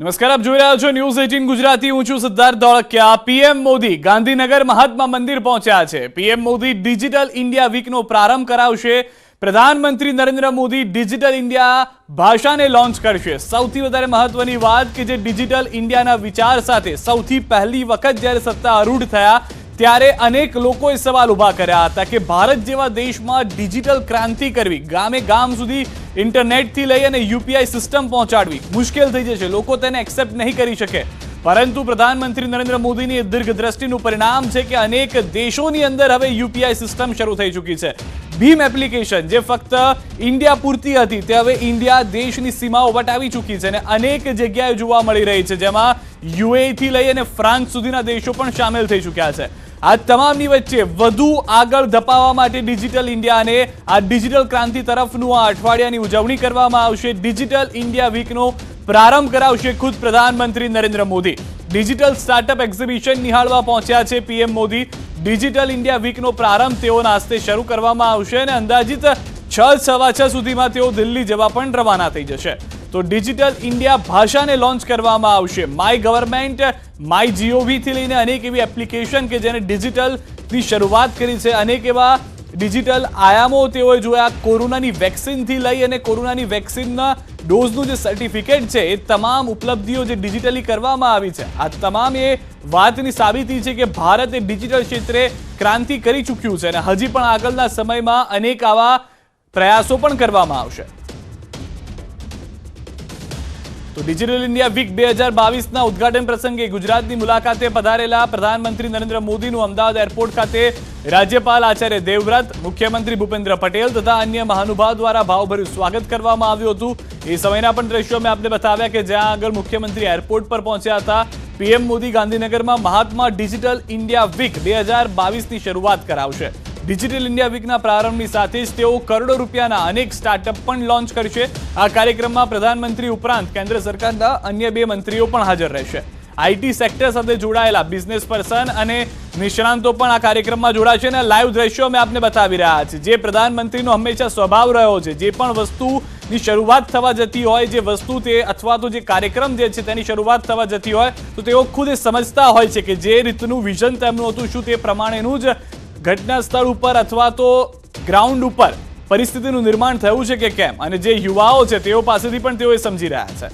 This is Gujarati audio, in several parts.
નમસ્કાર, આપ જોઈ રહ્યા છો ન્યૂઝ 18 ગુજરાતી. હું છું સિદ્ધાર્થ ધોળકિયા. પીએમ મોદી ગાંધીનગર મહાત્મા મંદિર પહોંચ્યા છે. પીએમ મોદી ડિજિટલ ઇન્ડિયા વીકનો પ્રારંભ કરાવશે. પ્રધાનમંત્રી નરેન્દ્ર મોદી ડિજિટલ ઇન્ડિયા ભાષાને લોન્ચ કરશે. સૌથી વધારે મહત્વની વાત કે જે ડિજિટલ ઇન્ડિયાના વિચાર સાથે સૌથી પહેલી વખત જ્યારે સત્તા આરૂઢ થયા ત્યારે અનેક લોકોએ સવાલ ઉભા કર્યા હતા કે ભારત જેવા દેશમાં ડિજિટલ ક્રાંતિ કરવી, ગામે ગામ સુધી ઇન્ટરનેટથી લઈ અને યુપીઆઈ સિસ્ટમ પહોંચાડવી મુશ્કેલ થઈ જશે. લોકો તેને એક્સેપ્ટ નહીં કરી શકે. પરંતુ પ્રધાનમંત્રી નરેન્દ્ર મોદીની દીર્ઘદ્રષ્ટિનું પરિણામ છે કે અનેક દેશોની અંદર હવે યુપીઆઈ સિસ્ટમ શરૂ થઈ ચૂકી છે. ભીમ એપ્લિકેશન જે ફક્ત ઇન્ડિયા પૂરતી હતી તે હવે ઇન્ડિયા દેશની સીમાઓ વટાવી ચૂકી છે અને અનેક જગ્યાએ જોવા મળી રહી છે, જેમાં યુએઈ થી લઈ અને ફ્રાન્સ સુધીના દેશો પણ સામેલ થઈ ચૂક્યા છે. આ તમામની વચ્ચે વધુ આગળ ધપાવવા માટે ડિજિટલ ઇન્ડિયાને આ ડિજિટલ ક્રાંતિ તરફનું આ અઠવાડિયાની ઉજવણી કરવામાં આવશે. ડિજિટલ ઇન્ડિયા વીકનો પ્રારંભ કરાવશે ખુદ પ્રધાનમંત્રી Narendra Modi. Digital startup exhibition નિહાળવા પહોંચ્યા છે પીએમ મોદી. ડિજિટલ ઇન્ડિયા વીકનો પ્રારંભ તેઓના હસ્તે શરૂ કરવામાં આવશે અને અંદાજિત 6:15 સુધીમાં તેઓ દિલ્હી જવા પણ રવાના થઈ જશે. તો ડિજિટલ ઇન્ડિયા ભાષાને લોન્ચ કરવામાં આવશે. માય ગવર્મેન્ટ, માય જીઓવી થી લઈને અનેક એવી એપ્લિકેશન કે જેને ડિજિટલની શરૂઆત કરી છે. અનેક એવા ડિજિટલ આયામો તેઓએ જોયા. કોરોનાની વેક્સિનથી લઈ અને કોરોનાની વેક્સિનના ડોઝનું જે સર્ટિફિકેટ છે એ તમામ ઉપલબ્ધિઓ જે ડિજિટલી કરવામાં આવી છે, આ તમામ એ વાતની સાબિતી છે કે ભારતે ડિજિટલ ક્ષેત્રે ક્રાંતિ કરી ચૂક્યું છે અને હજી પણ આગળના સમયમાં અનેક આવા પ્રયાસો પણ કરવામાં આવશે. તો ડિજિટલ ઇન્ડિયા વીક 2022ના ઉદઘાટન પ્રસંગે ગુજરાતની મુલાકાતે પધારેલા પ્રધાનમંત્રી નરેન્દ્ર મોદીનું અમદાવાદ એરપોર્ટ ખાતે રાજ્યપાલ આચાર્ય દેવવ્રત, મુખ્યમંત્રી ભૂપેન્દ્ર પટેલ તથા અન્ય મહાનુભાવ દ્વારા ભાવભર્યું સ્વાગત કરવામાં આવ્યું હતું. એ સમયના પણ દ્રશ્યો મેં આપને બતાવ્યા કે જ્યાં આગળ મુખ્યમંત્રી એરપોર્ટ પર પહોંચ્યા હતા. પીએમ મોદી ગાંધીનગરમાં મહાત્મા ડિજિટલ ઇન્ડિયા વીક 2022ની શરૂઆત કરાવશે. ડિજિટલ ઇન્ડિયા વીકના પ્રારંભની સાથે જ તેઓ કરોડો રૂપિયાના અનેક સ્ટાર્ટઅપ પણ લોન્ચ કરશે. આ કાર્યક્રમમાં પ્રધાનમંત્રી ઉપરાંત કેન્દ્ર સરકારના અન્ય 2 મંત્રીઓ પણ હાજર રહેશે. આઈટી સેક્ટર સાથે જોડાયેલા બિઝનેસ પર્સન અને નિષ્ણાંતો પણ આ કાર્યક્રમમાં જોડાશે અને લાઈવ દ્રશ્યો અમે આપને બતાવી રહ્યા છે. જે પ્રધાનમંત્રીનો હંમેશા સ્વભાવ રહ્યો છે, જે પણ વસ્તુની શરૂઆત થવા જતી હોય, જે વસ્તુ તે અથવા તો જે કાર્યક્રમ જે છે તેની શરૂઆત થવા જતી હોય તો તેઓ ખુદ સમજતા હોય છે કે જે રીતનું વિઝન તેમનું હતું શું તે પ્રમાણેનું જ ઘટના સ્થળ ઉપર અથવા તો ગ્રાઉન્ડ ઉપર પરિસ્થિતિનું નિર્માણ થયું છે કે કેમ, અને જે યુવાઓ છે તેઓ પાસેથી પણ તેઓ સમજી રહ્યા છે.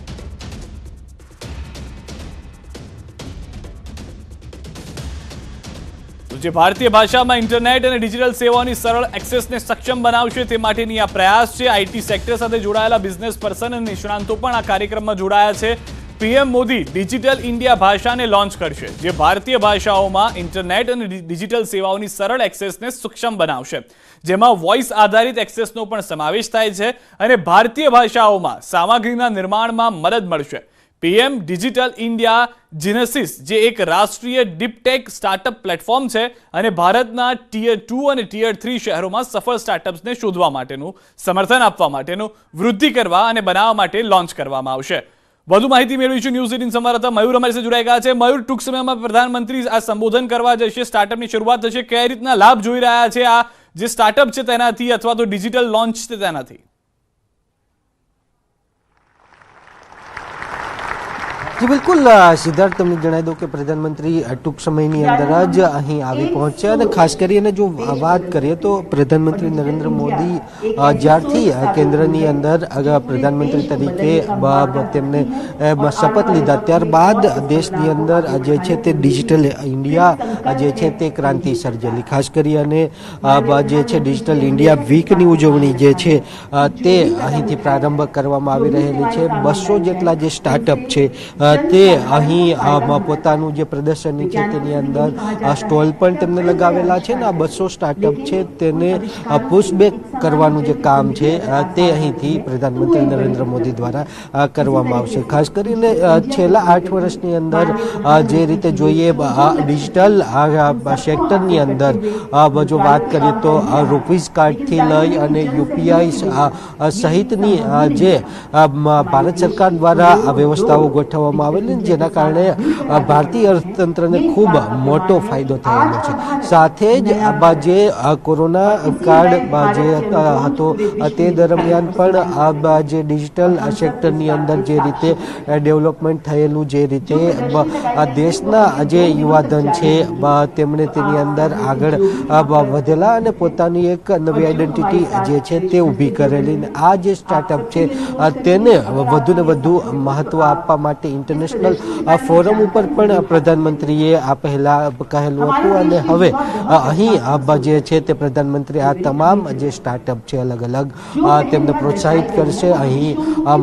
જે ભારતીય ભાષામાં ઇન્ટરનેટ અને ડિજિટલ સેવાઓની સરળ એક્સેસને સક્ષમ બનાવશે તે માટેની આ પ્રયાસ છે. આઈટી સેક્ટર સાથે જોડાયેલા બિઝનેસ પર્સન અને નિષ્ણાંતો પણ આ કાર્યક્રમમાં જોડાયા છે. પીએમ મોદી ડિજિટલ ઇન્ડિયા ભાષાને લોન્ચ કરશે, જે ભારતીય ભાષાઓમાં ઇન્ટરનેટ અને ડિજિટલ સેવાઓની સરળ એક્સેસને સક્ષમ બનાવશે, જેમાં વોઇસ આધારિત એક્સેસનો પણ સમાવેશ થાય છે અને ભારતીય ભાષાઓમાં સામગ્રીના નિર્માણમાં મદદ મળશે. પીએમ ડિજિટલ ઇન્ડિયા જીનેસિસ જે એક રાષ્ટ્રીય ડીપટેક સ્ટાર્ટઅપ પ્લેટફોર્મ છે અને ભારતના ટિયર 2 અને ટિયર 3 શહેરોમાં સફળ સ્ટાર્ટઅપ્સને શોધવા માટેનું, સમર્થન આપવા માટેનું, વૃદ્ધિ કરવા અને બનાવવા માટે લોન્ચ કરવામાં આવશે. વધુ માહિતી મેળવીશું. ન્યૂઝ 18 સંવાદદાતા મયુર અમારી સાથે જોડાઈ ગયા છે. મયુર, ટૂંક સમયમાં પ્રધાનમંત્રી આ સંબોધન કરવા જશે, સ્ટાર્ટઅપની શરૂઆત થશે. કઈ રીતના લાભ જોઈ રહ્યા છે આ જે સ્ટાર્ટઅપ છે તેનાથી અથવા તો ડિજિટલ લોન્ચ છે તેનાથી? જી બિલકુલ સિદ્ધાર્થ, તમને જણાવી દઉં કે પ્રધાનમંત્રી ટૂંક સમયની અંદર જ અહીં આવી પહોંચ્યા અને ખાસ કરીને જો વાત કરીએ તો પ્રધાનમંત્રી નરેન્દ્ર મોદી જ્યારથી કેન્દ્રની અંદર પ્રધાનમંત્રી તરીકે તેમને શપથ લીધા ત્યારબાદ દેશની અંદર જે છે તે ડિજિટલ ઇન્ડિયા જે છે તે ક્રાંતિ સર્જેલી. ખાસ કરીને જે છે ડિજિટલ ઇન્ડિયા વીકની ઉજવણી જે છે તે અહીંથી પ્રારંભ કરવામાં આવી રહેલી છે. 200 જેટલા જે સ્ટાર્ટઅપ છે તે અહીં પોતાનું જે પ્રદર્શની છે તેની અંદર સ્ટોલ પણ તેમને લગાવેલા છે ને આ 200 સ્ટાર્ટઅપ છે તેને પુશબેક કરવાનું જે કામ છે તે અહીંથી પ્રધાનમંત્રી નરેન્દ્ર મોદી દ્વારા કરવામાં આવશે. ખાસ કરીને છેલ્લા 8 વર્ષની અંદર જે રીતે જોઈએ ડિજિટલ સેક્ટરની અંદર જો વાત કરીએ તો રૂપીઝ કાર્ડથી લઈ અને યુપીઆઈ સહિતની જે ભારત સરકાર દ્વારા વ્યવસ્થાઓ ગોઠવવામાં કરવામાં આવેલી, જેના કારણે ભારતીય અર્થતંત્રને ખૂબ મોટો ફાયદો થયેલો છે. સાથે જ જે કોરોના કાળ જે હતો તે દરમિયાન પણ જે ડિજિટલ સેક્ટરની અંદર જે રીતે ડેવલપમેન્ટ થયેલું, જે રીતે દેશના જે યુવાધન છે તેમણે તેની અંદર આગળ વધેલા અને પોતાની એક નવી આઈડેન્ટિટી જે છે તે ઊભી કરેલી. આ જે સ્ટાર્ટઅપ છે તેને વધુ ને વધુ મહત્વ આપવા માટે ઇન્ટરનેશનલ ફોરમ ઉપર પણ પ્રધાનમંત્રીએ આ પહેલા કહેલું હતું અને હવે અહીં જે છે તે પ્રધાનમંત્રી આ તમામ જે સ્ટાર્ટઅપ છે અલગ અલગ તેમને પ્રોત્સાહિત કરશે. અહીં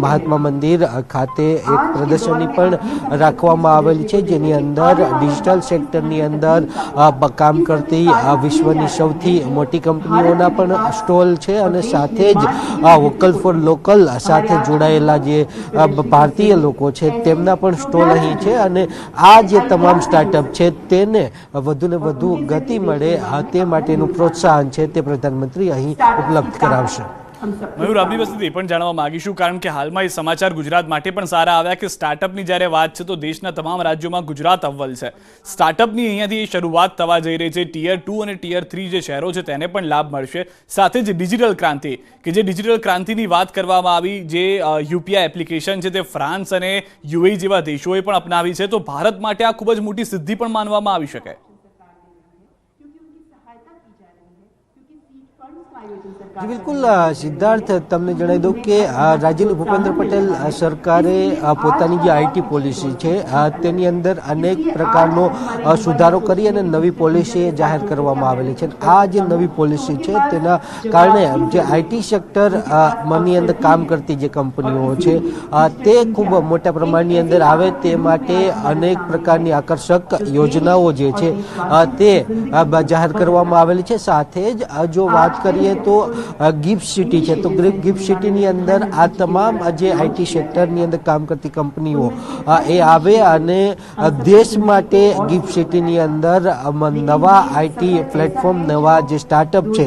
મહાત્મા મંદિર ખાતે એક પ્રદર્શની પણ રાખવામાં આવેલી છે, જેની અંદર ડિજિટલ સેક્ટરની અંદર કામ કરતી વિશ્વની સૌથી મોટી કંપનીઓના પણ સ્ટોલ છે અને સાથે જ વોકલ ફોર લોકલ સાથે જોડાયેલા જે ભારતીય લોકો છે તેમના પણ સ્ટોલ અહીં છે અને આ જે તમામ સ્ટાર્ટઅપ છે તેને વધુ ને વધુ ગતિ મળે તે માટેનું પ્રોત્સાહન છે તે પ્રધાનમંત્રી અહીં ઉપલબ્ધ કરાવશે. મયુર, આપની પાસેથી એ પણ જાણવા માંગીશું, કારણ કે હાલમાં એ સમાચાર ગુજરાત માટે પણ સારા આવ્યા કે સ્ટાર્ટઅપની જ્યારે વાત છે તો દેશના તમામ રાજ્યોમાં ગુજરાત અવ્વલ છે. સ્ટાર્ટઅપની અહીંયાથી શરૂઆત થવા જઈ રહી છે. ટિયર 2 અને ટિયર 3 જે શહેરો છે તેને પણ લાભ મળશે. સાથે જ ડિજિટલ ક્રાંતિ, કે જે ડિજિટલ ક્રાંતિની વાત કરવામાં આવી, જે યુપીઆઈ એપ્લિકેશન છે તે ફ્રાન્સ અને યુએઈ જેવા દેશોએ પણ અપનાવી છે, તો ભારત માટે આ ખૂબ જ મોટી સિદ્ધિ પણ માનવામાં આવી શકે. બિલકુલ સિદ્ધાર્થ, તમને જણાવી દઉં કે રાજ્યની ભૂપેન્દ્ર પટેલ સરકારે પોતાની જે આઈટી પોલિસી છે તેની અંદર અનેક પ્રકારનો સુધારો કરી અને નવી પોલિસી જાહેર કરવામાં આવેલી છે. આ જે નવી પોલિસી છે તેના કારણે જે આઈટી સેક્ટરની અંદર કામ કરતી જે કંપનીઓ છે તે ખૂબ મોટા પ્રમાણની અંદર આવે તે માટે અનેક પ્રકારની આકર્ષક યોજનાઓ જે છે તે જાહેર કરવામાં આવેલી છે. સાથે જ જો વાત કરીએ તો ગિફ્ટ સિટી છે, તો ગિફ્ટ સિટીની અંદર આ તમામ જે આઈટી સેક્ટરની અંદર કામ કરતી કંપનીઓ એ આવે અને દેશ માટે ગિફ્ટ સિટીની અંદર નવા આઈટી પ્લેટફોર્મ, નવા જે સ્ટાર્ટઅપ છે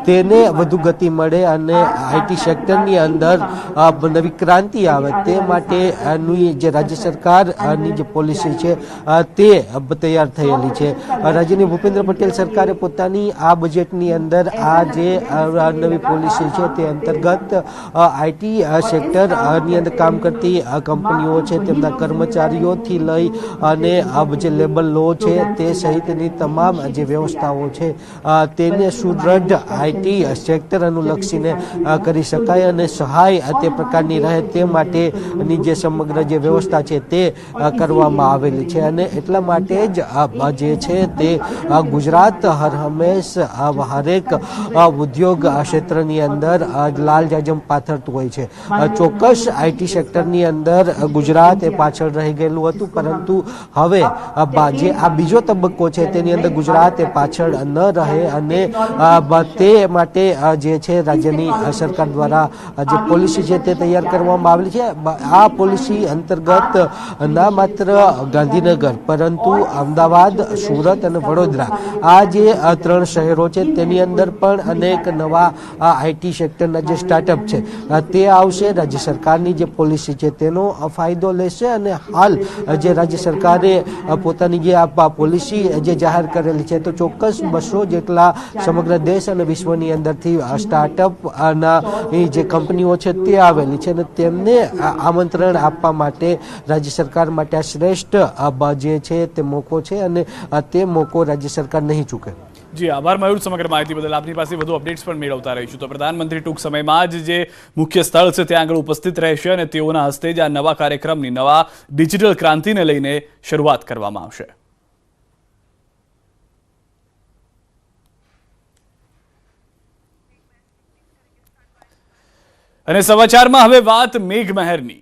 તેને વધુ ગતિ મળે અને આઈટી સેક્ટરની અંદર નવી ક્રાંતિ આવે તે માટેની જે રાજ્ય સરકારની જે પોલિસી છે તે તૈયાર થયેલી છે. રાજ્યની ભૂપેન્દ્ર પટેલ સરકારે પોતાની આ બજેટની અંદર આ જે નવી પોલિસી છે તે અંતર્ગત આઈટી સેક્ટરની અંદર કામ કરતી કંપનીઓ છે તેમના કર્મચારીઓથી લઈ અને જે લેબર લો છે તે સહિતની તમામ જે વ્યવસ્થાઓ છે તેને સુદૃઢ આઈટી સેક્ટર અનુલક્ષીને કરી શકાય અને સહાય તે પ્રકારની રહે તે માટેની જે સમગ્ર જે વ્યવસ્થા છે તે કરવામાં આવેલી છે અને એટલા માટે જ જે છે તે ગુજરાત હર હંમેશ હરેક ઉદ્યોગ ક્ષેત્રની અંદર લાલ જાજમ પાથરતું હોય છે. ચોક્કસ આઈટી સેક્ટરની અંદર ગુજરાત એ પાછળ રહી ગયેલું હતું, પરંતુ હવે જે આ બીજો તબક્કો છે તેની અંદર ગુજરાત એ પાછળ ન રહે અને તે માટે જે છે રાજ્યની સરકાર દ્વારા જે પોલિસી છે તે તૈયાર કરવામાં આવેલી છે. આ પોલિસી અંતર્ગત ના માત્ર ગાંધીનગર પરંતુ અમદાવાદ, સુરત અને વડોદરા આ જે 3 શહેરો છે તેની અંદર પણ અનેક નવા આઈટી સેક્ટરના જે સ્ટાર્ટઅપ છે તે આવશે. રાજ્ય સરકારની જે પોલિસી છે તેનો ફાયદો લેશે અને હાલ જે રાજ્ય સરકારે પોતાની જે પોલિસી જે જાહેર કરેલી છે તો ચોક્કસ 200 જેટલા સમગ્ર દેશ અને વિશ્વની અંદરથી સ્ટાર્ટઅપના જે કંપનીઓ છે તે આવેલી છે અને તેમને આમંત્રણ આપવા માટે રાજ્ય સરકાર માટે આ શ્રેષ્ઠ જે છે તે મોકો છે અને તે મોકો રાજ્ય સરકાર નહીં ચૂકે. જી આભાર મયુર, સમગ્ર માહિતી બદલ. આપની પાસે વધુ અપડેટ્સ પણ મેળવતા રહીશું. તો પ્રધાનમંત્રી ટૂંક સમયમાં જ જે મુખ્ય સ્થળ છે ત્યાં આગળ ઉપસ્થિત રહેશે અને તેઓના હસ્તે જ આ નવા કાર્યક્રમની, નવા ડિજિટલ ક્રાંતિને લઈને શરૂઆત કરવામાં આવશે. અને સમાચારમાં હવે વાત મેઘમહેરની.